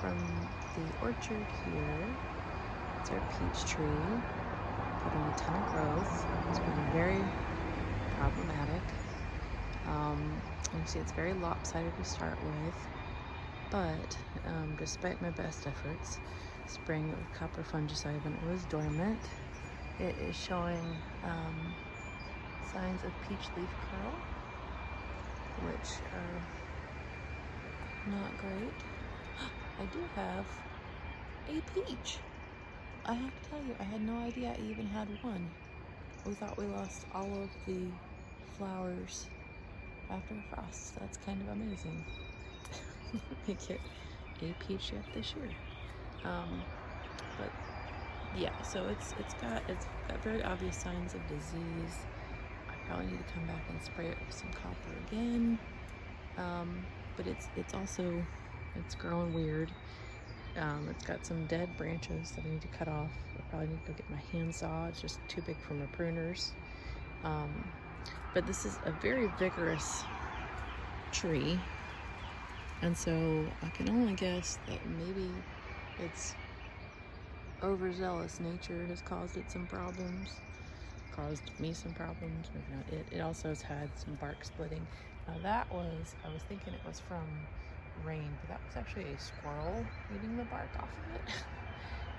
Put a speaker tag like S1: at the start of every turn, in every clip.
S1: from the orchard here. It's our peach tree. Put in a ton of growth. It's been very problematic. You can see it's very lopsided to start with, but despite my best efforts, spraying it with copper fungicide when it was dormant, it is showing signs of peach leaf curl, which are not great. I do have a peach. I have to tell you, I had no idea I even had one. We thought we lost all of the flowers after frost. That's kind of amazing. Make it a peach yet this year. But yeah, so it's got very obvious signs of disease. I probably need to come back and spray it with some copper again. But it's also growing weird. It's got some dead branches that I need to cut off. I probably need to go get my handsaw. It's just too big for my pruners. But this is a very vigorous tree, and so I can only guess that maybe its overzealous nature has caused it some problems, caused me some problems. Maybe not it. It also has had some bark splitting. Now that was, I was thinking it was from rain, but that was actually a squirrel eating the bark off of it.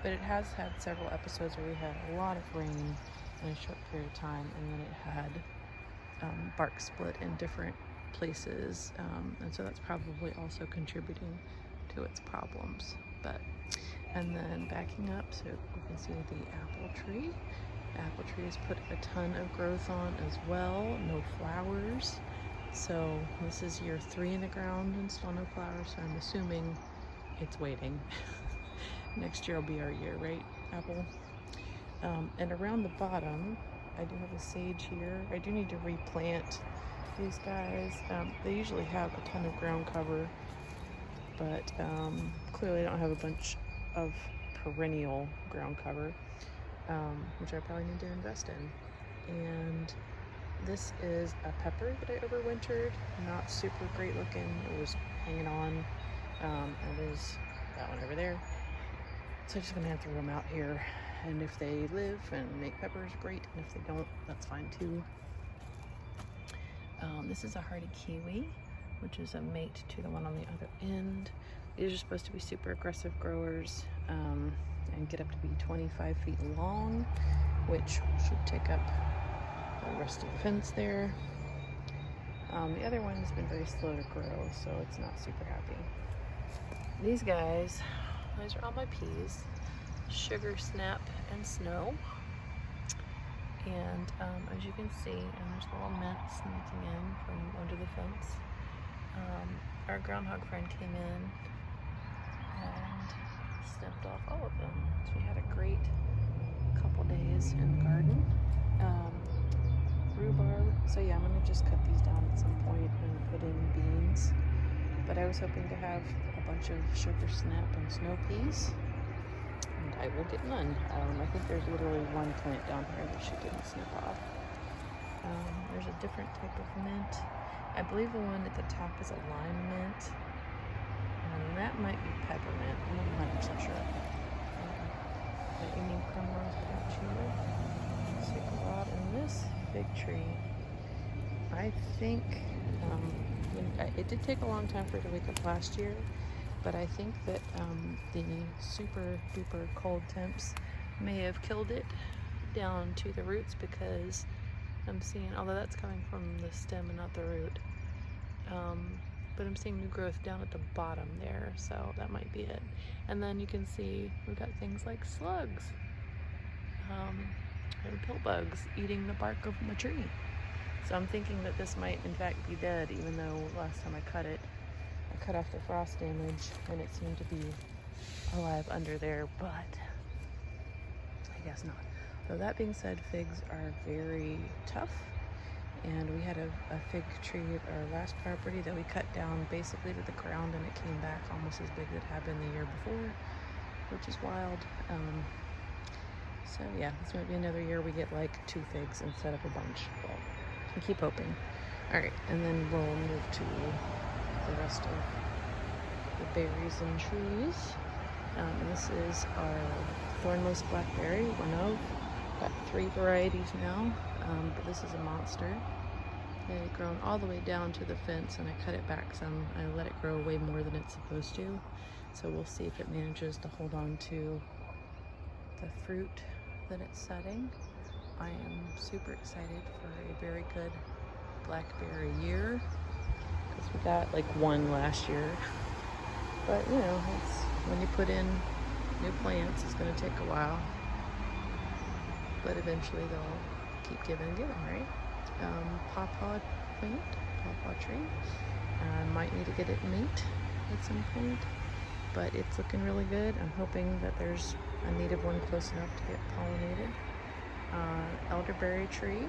S1: But it has had several episodes where we had a lot of rain in a short period of time, and then it had bark split in different places, and so that's probably also contributing to its problems. And then backing up, so you can see the apple tree. The apple tree has put a ton of growth on as well, no flowers. So this is year 3 in the ground and still no flowers, so I'm assuming it's waiting. Next year will be our year, right, apple? And around the bottom, I do have a sage here. I do need to replant these guys. They usually have a ton of ground cover, but clearly I don't have a bunch of perennial ground cover, which I probably need to invest in. And this is a pepper that I overwintered. Not super great looking. It was hanging on. And there's that one over there. So I'm just gonna have to throw them out here. And if they live and make peppers, great. And if they don't, that's fine too. This is a hardy kiwi, which is a mate to the one on the other end. These are supposed to be super aggressive growers and get up to be 25 feet long, which should take up the rest of the fence there. The other one has been very slow to grow, so it's not super happy. These guys, those are all my peas. Sugar Snap and Snow. And as you can see, and there's a little mint sneaking in from under the fence. Our groundhog friend came in and snipped off all of them. So we had a great couple days in the garden. Rhubarb. So yeah, I'm gonna just cut these down at some point and put in beans. But I was hoping to have a bunch of Sugar Snap and Snow peas. I will get none. I think there's literally one plant down here that she didn't snip off. There's a different type of mint. I believe the one at the top is a lime mint. And that might be peppermint. I'm not 100% sure. The Indian primrose here. Super rod. And this fig tree, I think, it did take a long time for it to wake up last year. But I think that the super duper cold temps may have killed it down to the roots, because I'm seeing, although that's coming from the stem and not the root, but I'm seeing new growth down at the bottom there, so that might be it. And then you can see we've got things like slugs and pill bugs eating the bark of my tree. So I'm thinking that this might in fact be dead, even though last time I cut it, I cut off the frost damage and it seemed to be alive under there, but I guess not. So that being said, figs are very tough, and we had a fig tree at our last property that we cut down basically to the ground, and it came back almost as big as it had been the year before, which is wild. So yeah, this might be another year we get like 2 figs instead of a bunch, but we keep hoping. All right, and then we'll move to the rest of the berries and trees. And this is our thornless blackberry, one of got 3 varieties now, but this is a monster. It had grown all the way down to the fence, and I cut it back some. I let it grow way more than it's supposed to, so we'll see if it manages to hold on to the fruit that it's setting. I am super excited for a very good blackberry year, because we got like one last year. But you know, it's, when you put in new plants, it's going to take a while, but eventually they'll keep giving and giving, right? Pawpaw plant, pawpaw tree. Might need to get it mate at some point, but it's looking really good. I'm hoping that there's a native one close enough to get pollinated. Elderberry tree.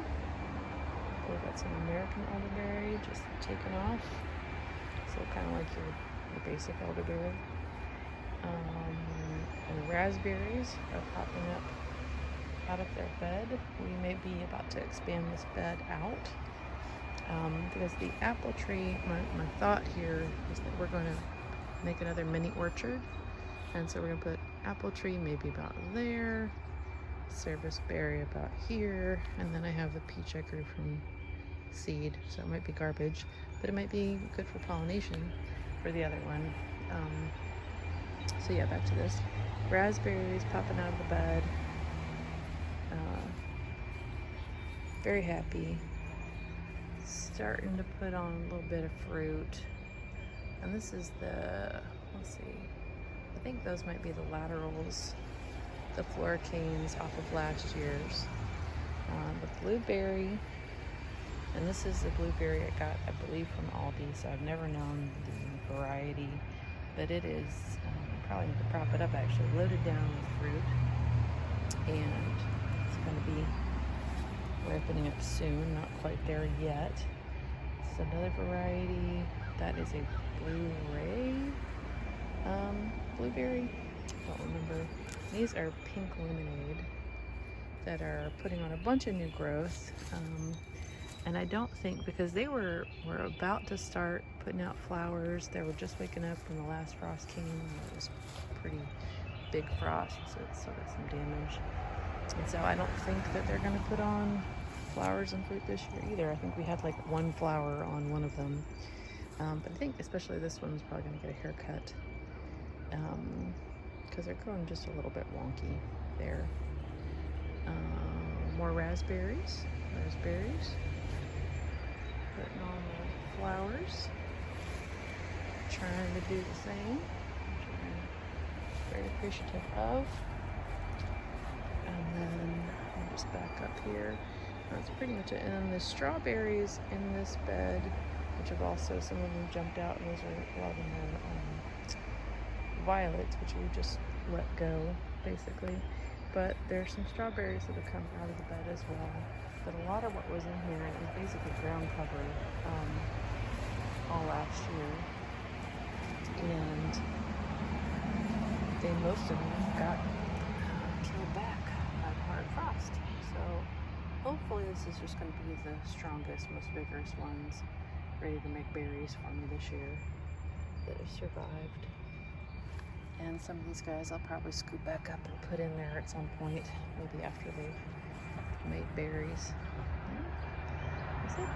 S1: We've got some American elderberry just taken off, so kind of like your basic elderberry. And raspberries are popping up out of their bed. We may be about to expand this bed out, because the apple tree, my thought here is that we're going to make another mini orchard, and so we're going to put apple tree maybe about there, service berry about here, and then I have the peach I grew from seed, so it might be garbage, but it might be good for pollination for the other one. So yeah, back to this. Raspberries popping out of the bed. Very happy. Starting to put on a little bit of fruit. And this is the, let's see, I think those might be the laterals, the floricanes off of last year's. The blueberry, and this is the blueberry I got, I believe, from Aldi, so I've never known the variety, but it is, probably need to prop it up actually, loaded down with fruit, and it's going to be ripening up soon, not quite there yet. This is another variety, that is a blueberry, I don't remember. These are pink lemonade that are putting on a bunch of new growth, and I don't think, because they were about to start putting out flowers, they were just waking up when the last frost came, and it was pretty big frost, so it's sort of some damage. And so I don't think that they're going to put on flowers and fruit this year either. I think we had like one flower on one of them, but I think especially this one's probably going to get a haircut, because they're growing just a little bit wonky there. More raspberries, putting on the flowers, trying to do the same, which I'm very appreciative of. And then I'll just back up here. That's pretty much it. And then the strawberries in this bed, which have also, some of them jumped out, and those are, a lot of them are violets, which we just let go basically. But there's some strawberries that have come out of the bed as well. But a lot of what was in here is basically ground cover all last year, and most of them got killed back by the hard frost. So hopefully this is just going to be the strongest, most vigorous ones, ready to make berries for me this year, that have survived. And some of these guys I'll probably scoop back up and put in there at some point, maybe after they've made berries. That's it.